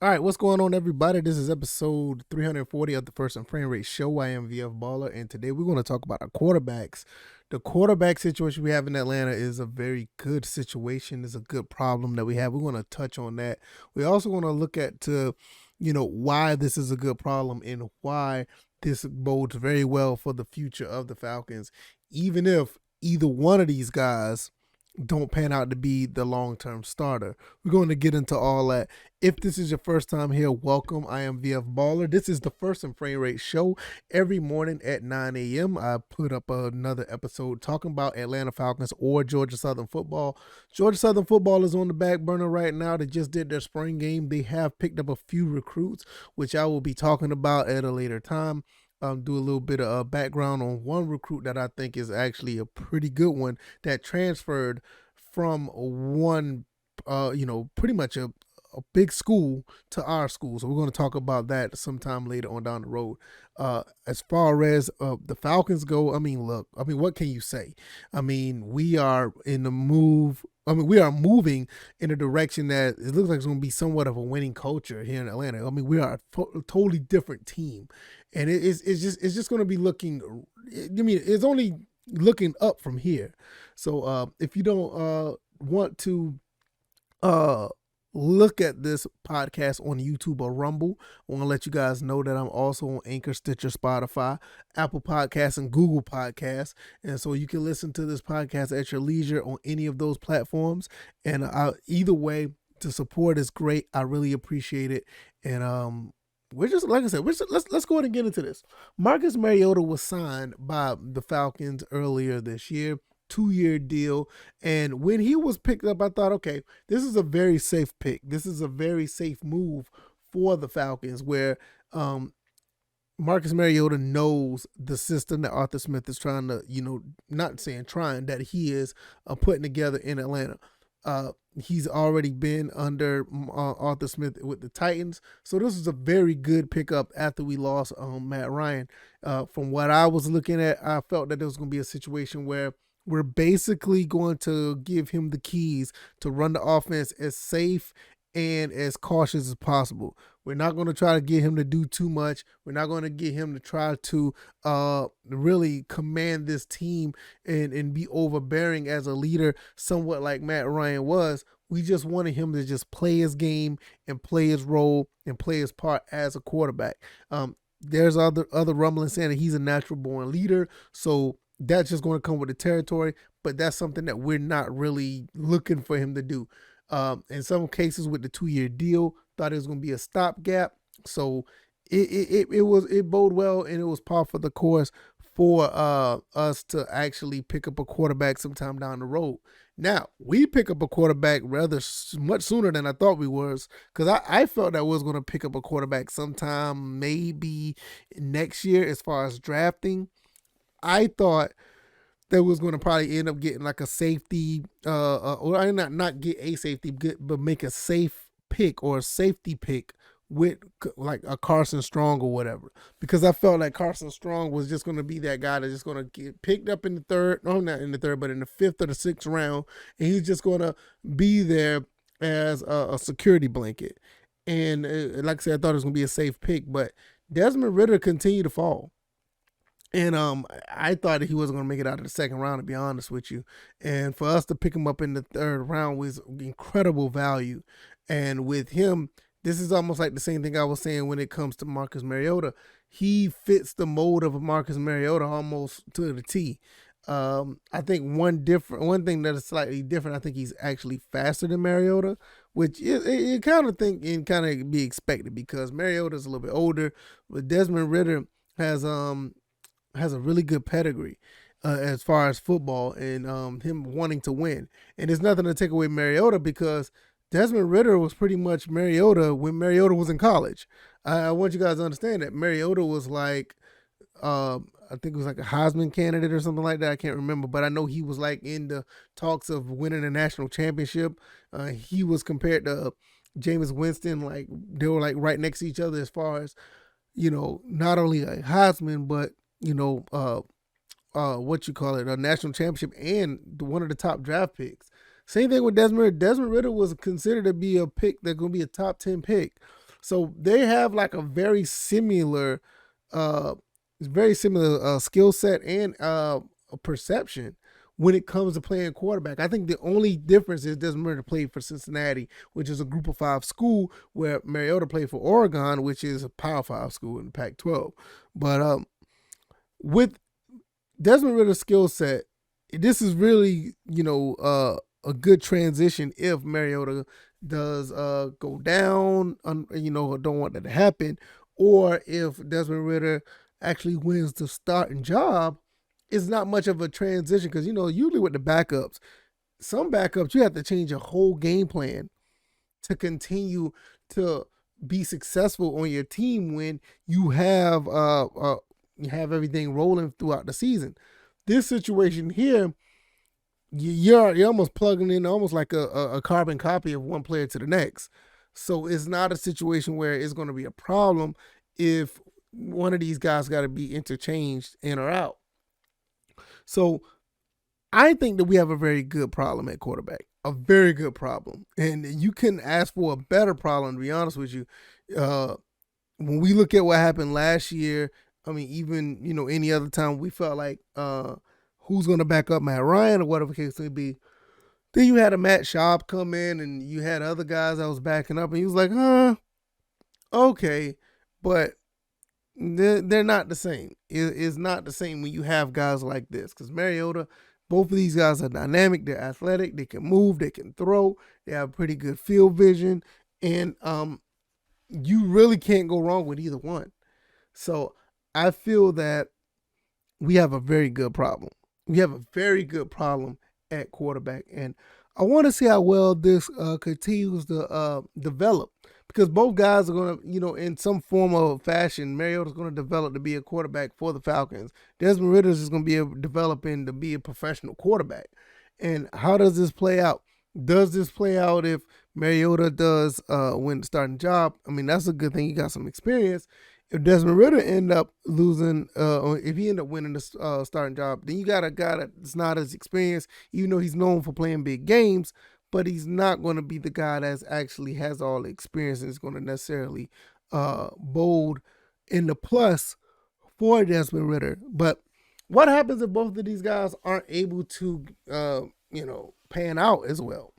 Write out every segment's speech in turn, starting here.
All right, what's going on, everybody? This is episode 340 of the First and Frame Rate Show. I am VF Baller, and today we're going to talk about our quarterbacks. The quarterback situation we have in Atlanta is a very good situation. It's a good problem that we have. We're going to touch on that. We're also going to look at why this is a good problem and why this bodes very well for the future of the Falcons, even if either one of these guys don't pan out to be the long-term starter. We're going to get into all that. If this is your first time here, welcome. I am VF Baller. This is the First and Frame Rate Show. Every morning at 9 a.m., I put up another episode talking about Atlanta Falcons or Georgia Southern football. Georgia Southern football is on the back burner right now. They just did their spring game. They have picked up a few recruits, which I will be talking about at a later time. Do a little bit of background on one recruit that I think is actually a pretty good one that transferred from one, pretty much a big school to our school. So we're going to talk about that sometime later on down the road. As far as the Falcons go, what can you say? We are in the move. We are moving in a direction that it looks like it's going to be somewhat of a winning culture here in Atlanta. We are a totally different team, and it's just going to be looking. It's only looking up from here. So if you don't want to look at this podcast on YouTube or Rumble, I want to let you guys know that I'm also on Anchor, Stitcher, Spotify, Apple Podcasts, and Google Podcasts. And so you can listen to this podcast at your leisure on any of those platforms. And either way, the support is great. I really appreciate it. And we're just, like I said, let's go ahead and get into this. Marcus Mariota was signed by the Falcons earlier this year. 2-year deal. And when he was picked up, I thought, okay, this is a very safe pick. This is a very safe move for the Falcons where Marcus Mariota knows the system that Arthur Smith is trying to, not saying trying, that he is putting together in Atlanta. He's already been under Arthur Smith with the Titans. So this is a very good pickup after we lost Matt Ryan. From what I was looking at, I felt that there was going to be a situation where we're basically going to give him the keys to run the offense as safe and as cautious as possible. We're not going to try to get him to do too much. We're not going to get him to try to really command this team and be overbearing as a leader, somewhat like Matt Ryan was. We just wanted him to just play his game and play his role and play his part as a quarterback. There's other rumblings saying that he's a natural born leader. So that's just going to come with the territory, but that's something that we're not really looking for him to do. In some cases with the 2-year deal, thought it was going to be a stopgap. So it bode well, and it was par for the course for us to actually pick up a quarterback sometime down the road. Now, we pick up a quarterback rather much sooner than I thought we was, because I felt that we was going to pick up a quarterback sometime maybe next year as far as drafting. I thought that was going to probably end up getting like a safety, or not get a safety, but make a safe pick or a safety pick with like a Carson Strong or whatever. Because I felt like Carson Strong was just going to be that guy that's just going to get picked up in the third, no, not in the third, but in the 5th or the 6th round. And he's just going to be there as a security blanket. And like I said, I thought it was going to be a safe pick, but Desmond Ridder continued to fall. And I thought that he wasn't going to make it out of the 2nd round, to be honest with you. And for us to pick him up in the 3rd round was incredible value. And with him, this is almost like the same thing I was saying when it comes to Marcus Mariota. He fits the mold of a Marcus Mariota almost to the T. I think one thing that is slightly different, I think he's actually faster than Mariota, which it kind of think and kind of be expected because Mariota is a little bit older, but Desmond Ridder has a really good pedigree as far as football and him wanting to win. And there's nothing to take away Mariota because Desmond Ridder was pretty much Mariota when Mariota was in college. I want you guys to understand that Mariota was like, I think it was like a Heisman candidate or something like that. I can't remember, but I know he was like in the talks of winning a national championship. He was compared to Jameis Winston, like they were like right next to each other as far as, not only a Heisman, but a national championship and one of the top draft picks. Same thing with Desmond Ridder. Desmond Ridder was considered to be a pick that's going to be a top 10 pick. So they have like a uh, very similar skill set and a perception when it comes to playing quarterback. I think the only difference is Desmond Ridder played for Cincinnati, which is a Group of 5 school, where Mariota played for Oregon, which is a Power 5 school in the Pac-12. But with Desmond Ridder's skill set, this is really, a good transition if Mariota does go down, don't want that to happen, or if Desmond Ridder actually wins the starting job. It's not much of a transition because, usually with the backups, some backups, you have to change your whole game plan to continue to be successful on your team when you have everything rolling throughout the season. This situation here, you're almost plugging in almost like a carbon copy of one player to the next. So it's not a situation where it's going to be a problem if one of these guys got to be interchanged in or out. So I think that we have a very good problem at quarterback, a very good problem. And you couldn't ask for a better problem, to be honest with you. When we look at what happened last year, I mean, even, any other time we felt like who's going to back up Matt Ryan or whatever the case may be. Then you had a Matt Schaub come in and you had other guys that was backing up and he was like, okay. But they're not the same. It's not the same when you have guys like this because Mariota, both of these guys are dynamic. They're athletic. They can move. They can throw. They have pretty good field vision. And you really can't go wrong with either one. So I feel that we have a very good problem. We have a very good problem at quarterback. And I want to see how well this continues to develop because both guys are going to, in some form or fashion, Mariota's going to develop to be a quarterback for the Falcons. Desmond Ridder is going to be developing to be a professional quarterback. And how does this play out? Does this play out if Mariota does win the starting job? I mean, that's a good thing. He got some experience. If Desmond Ridder end up losing, or if he end up winning the starting job, then you got a guy that's not as experienced, even though he's known for playing big games, but he's not going to be the guy that actually has all the experience and is going to necessarily bold in the plus for Desmond Ridder. But what happens if both of these guys aren't able to, pan out as well?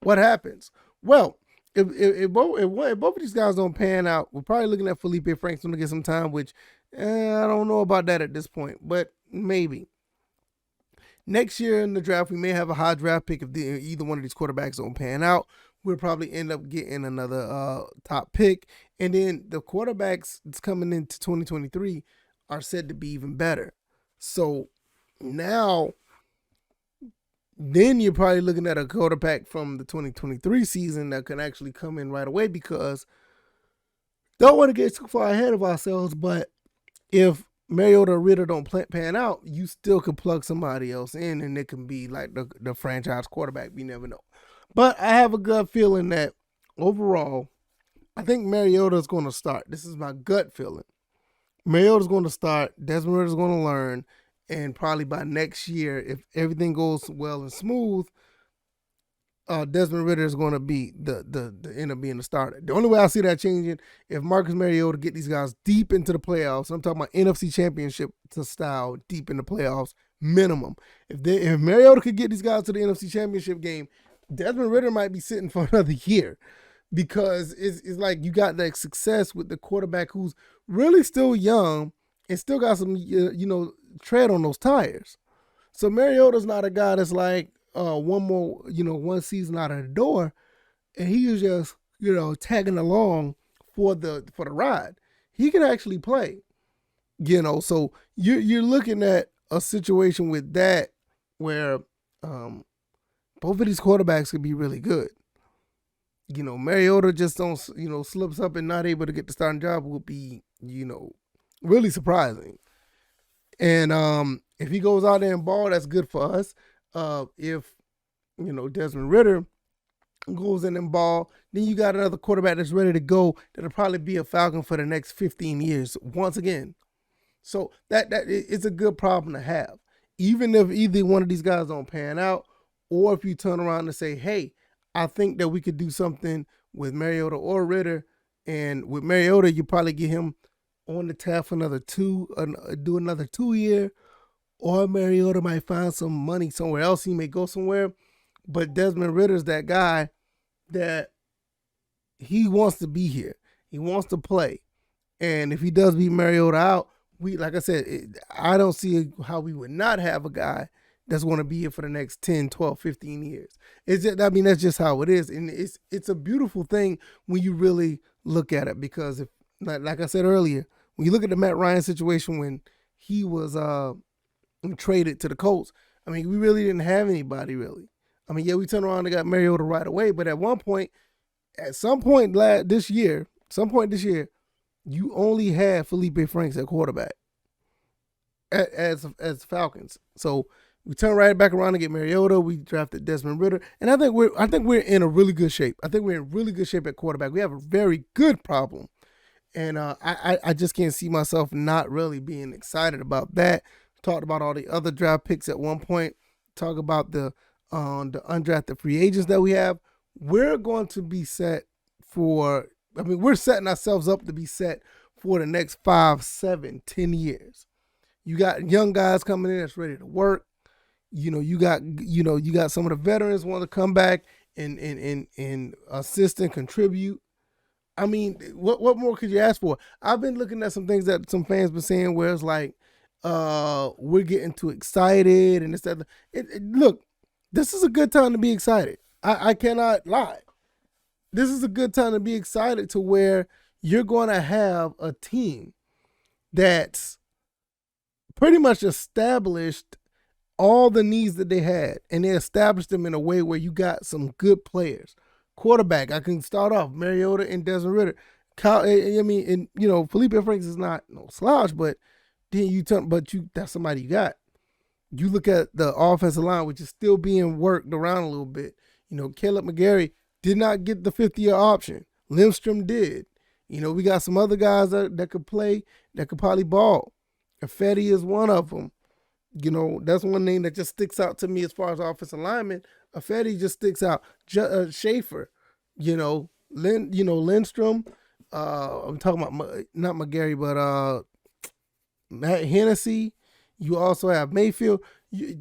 What happens? Well, if both of these guys don't pan out, we're probably looking at Felipe Franks to get some time, which I don't know about that at this point, but maybe. Next year in the draft, we may have a high draft pick if either one of these quarterbacks don't pan out. We'll probably end up getting another top pick. And then the quarterbacks that's coming into 2023 are said to be even better. So now, then you're probably looking at a quarterback from the 2023 season that can actually come in right away because don't want to get too far ahead of ourselves, but if Mariota or Ridder don't pan out, you still could plug somebody else in and it can be like the franchise quarterback. We never know. But I have a gut feeling that overall, I think Mariota is going to start. This is my gut feeling. Mariota's going to start. Desmond Ridder's going to learn. And probably by next year, if everything goes well and smooth, Desmond Ridder is going to be the end up being the starter. The only way I see that changing if Marcus Mariota get these guys deep into the playoffs. I'm talking about NFC Championship style deep in the playoffs minimum. If Mariota could get these guys to the NFC Championship game, Desmond Ridder might be sitting for another year because it's like you got that success with the quarterback who's really still young and still got some tread on those tires. So Mariota's not a guy that's like one season out of the door, and he was just tagging along for the ride. He can actually play, So you're looking at a situation with that where both of these quarterbacks could be really good. Mariota just don't slips up and not able to get the starting job would be really surprising. And if he goes out there and ball, that's good for us. If Desmond Ridder goes in and ball, then you got another quarterback that's ready to go that'll probably be a Falcon for the next 15 years once again. So that it's a good problem to have. Even if either one of these guys don't pan out, or if you turn around and say, hey, I think that we could do something with Mariota or Ridder, And with Mariota, you probably get him on the tap for another do another 2 year, or Mariota might find some money somewhere else. He may go somewhere, but Desmond Ritter's that guy that he wants to be here. He wants to play. And if he does beat Mariota out, like I said, I don't see how we would not have a guy that's going to be here for the next 10, 12, 15 years. That's just how it is. And it's a beautiful thing when you really look at it, because if, like I said earlier, when you look at the Matt Ryan situation when he was traded to the Colts, I mean, we really didn't have anybody really. I mean, yeah, we turned around and got Mariota right away, but at some point this year, you only had Felipe Franks at quarterback as Falcons. So we turn right back around and get Mariota. We drafted Desmond Ridder, and I think we're in a really good shape. I think we're in really good shape at quarterback. We have a very good problem, and I just can't see myself not really being excited about that. Talked about all the other draft picks at one point. Talk about the undrafted free agents that we have. We're going to be set for. I mean, we're setting ourselves up to be set for the next 5, 7, 10 years. You got young guys coming in that's ready to work. You got some of the veterans want to come back and assist and contribute. I mean, what more could you ask for? I've been looking at some things that some fans been saying where it's like, we're getting too excited and it's look, this is a good time to be excited. I cannot lie. This is a good time to be excited to where you're going to have a team that's pretty much established all the needs that they had, and they established them in a way where you got some good players. Quarterback, I can start off Mariota and Desmond Ridder. Felipe Franks is not no slouch, but then that's somebody you got. You look at the offensive line, which is still being worked around a little bit. Caleb McGarry did not get the 5th-year option. Lindstrom did. We got some other guys that could play, that could probably ball. Fetty is one of them. That's one name that just sticks out to me as far as offensive lineman. Fetty just sticks out. Schaefer, Lindstrom. I'm talking about not McGarry, but Hennessy. You also have Mayfield,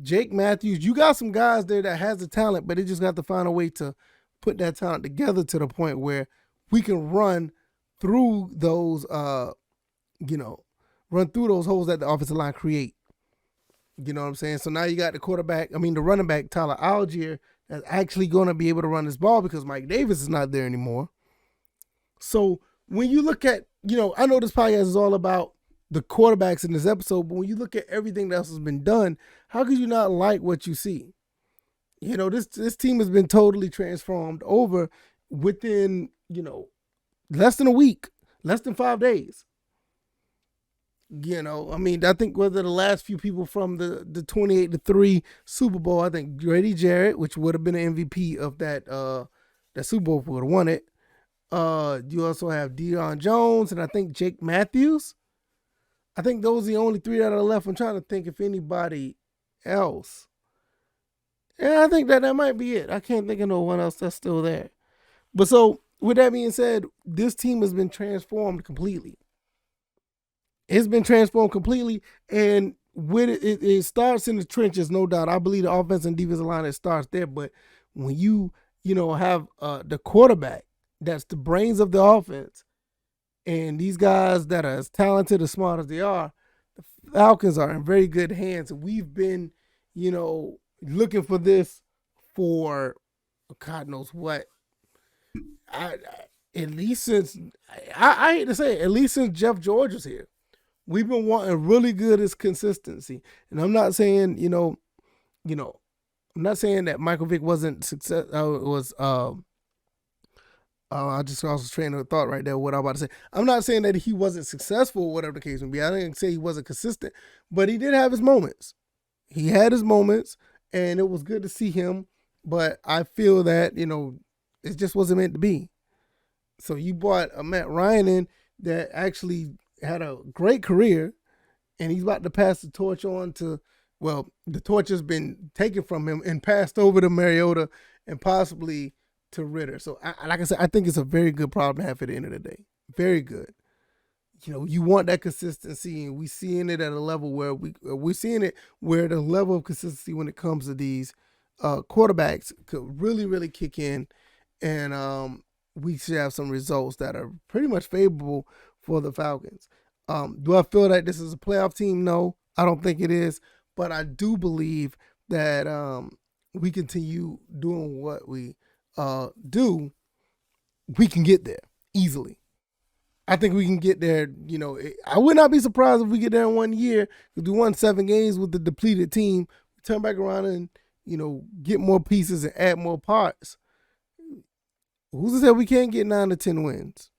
Jake Matthews. You got some guys there that has the talent, but they just got to find a way to put that talent together to the point where we can run through those, holes that the offensive line create. You know what I'm saying? So now you got the running back, Tyler Algier, that's actually going to be able to run this ball because Mike Davis is not there anymore. So when you look at, I know this podcast is all about the quarterbacks in this episode, but when you look at everything else has been done, how could you not like what you see? This team has been totally transformed over within, less than a week, less than 5 days. I think whether the last few people from the 28-3 Super Bowl, I think Grady Jarrett, which would have been an MVP of that Super Bowl if we would have won it. You also have Deion Jones and I think Jake Matthews. I think those are the only 3 that are left. I'm trying to think if anybody else. Yeah, I think that might be it. I can't think of no one else that's still there. But so, with that being said, this team has been transformed completely. It's been transformed completely, and with it starts in the trenches, no doubt. I believe the offense and defensive line, it starts there. But when you have the quarterback that's the brains of the offense, and these guys that are as talented, as smart as they are, the Falcons are in very good hands. We've been, looking for this for God knows what. At least since I hate to say it, at least since Jeff George was here. We've been wanting really good as consistency. And I'm not saying, I'm not saying that Michael Vick wasn't success. I just lost train of thought right there. What I'm about to say. I'm not saying that he wasn't successful, whatever the case may be. I didn't say he wasn't consistent, but he did have his moments. He had his moments, and it was good to see him. But I feel that it just wasn't meant to be. So you brought a Matt Ryan in that actually had a great career, and he's about to pass the torch on to, the torch has been taken from him and passed over to Mariota and possibly to Ridder. So, like I said, I think it's a very good problem to have at the end of the day. Very good. You want that consistency, and we seeing it at a level where we're seeing it where the level of consistency when it comes to these quarterbacks could really, really kick in, and we should have some results that are pretty much favorable for the Falcons. Do I feel that this is a playoff team? No, I don't think it is, but I do believe that we continue doing what we do, we can get there easily. I think we can get there. I would not be surprised if we get there in 1 year because we won 7 games with the depleted team. Turn back around and get more pieces and add more parts. Who's to say we can't get 9 to 10 wins?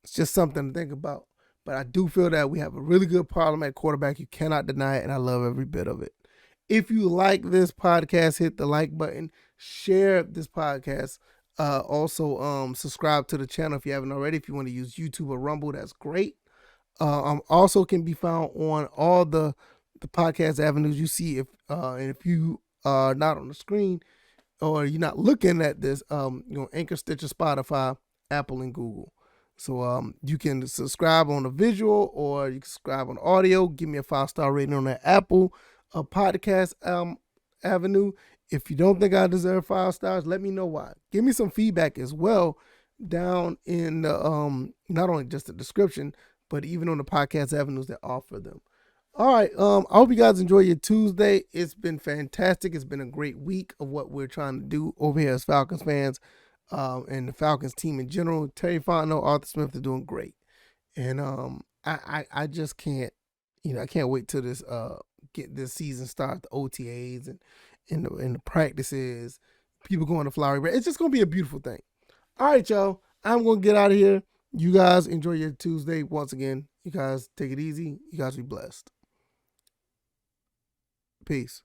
It's just something to think about. But I do feel that we have a really good problem at quarterback. You cannot deny it, and I love every bit of it. If you like this podcast, hit the like button, share this podcast. Also, subscribe to the channel if you haven't already. If you want to use YouTube or Rumble, that's great. Also can be found on all the podcast avenues you see. And if you are not on the screen or you're not looking at this, Anchor, Stitcher, Spotify, Apple, and Google. So you can subscribe on the visual or you can subscribe on audio. Give me a 5-star rating on that Apple podcast avenue. If you don't think I deserve 5 stars, let me know why. Give me some feedback as well down in the, not only just the description, but even on the podcast avenues that offer them. All right. I hope you guys enjoy your Tuesday. It's been fantastic. It's been a great week of what we're trying to do over here as Falcons fans and the Falcons team in general. Terry Fontenot, Arthur Smith are doing great. And I just can't, I can't wait till get this season start, the OTAs and the practices, people going to Flowery Branch. It's just going to be a beautiful thing. All right, y'all. I'm going to get out of here. You guys enjoy your Tuesday. Once again, you guys take it easy. You guys be blessed. Peace.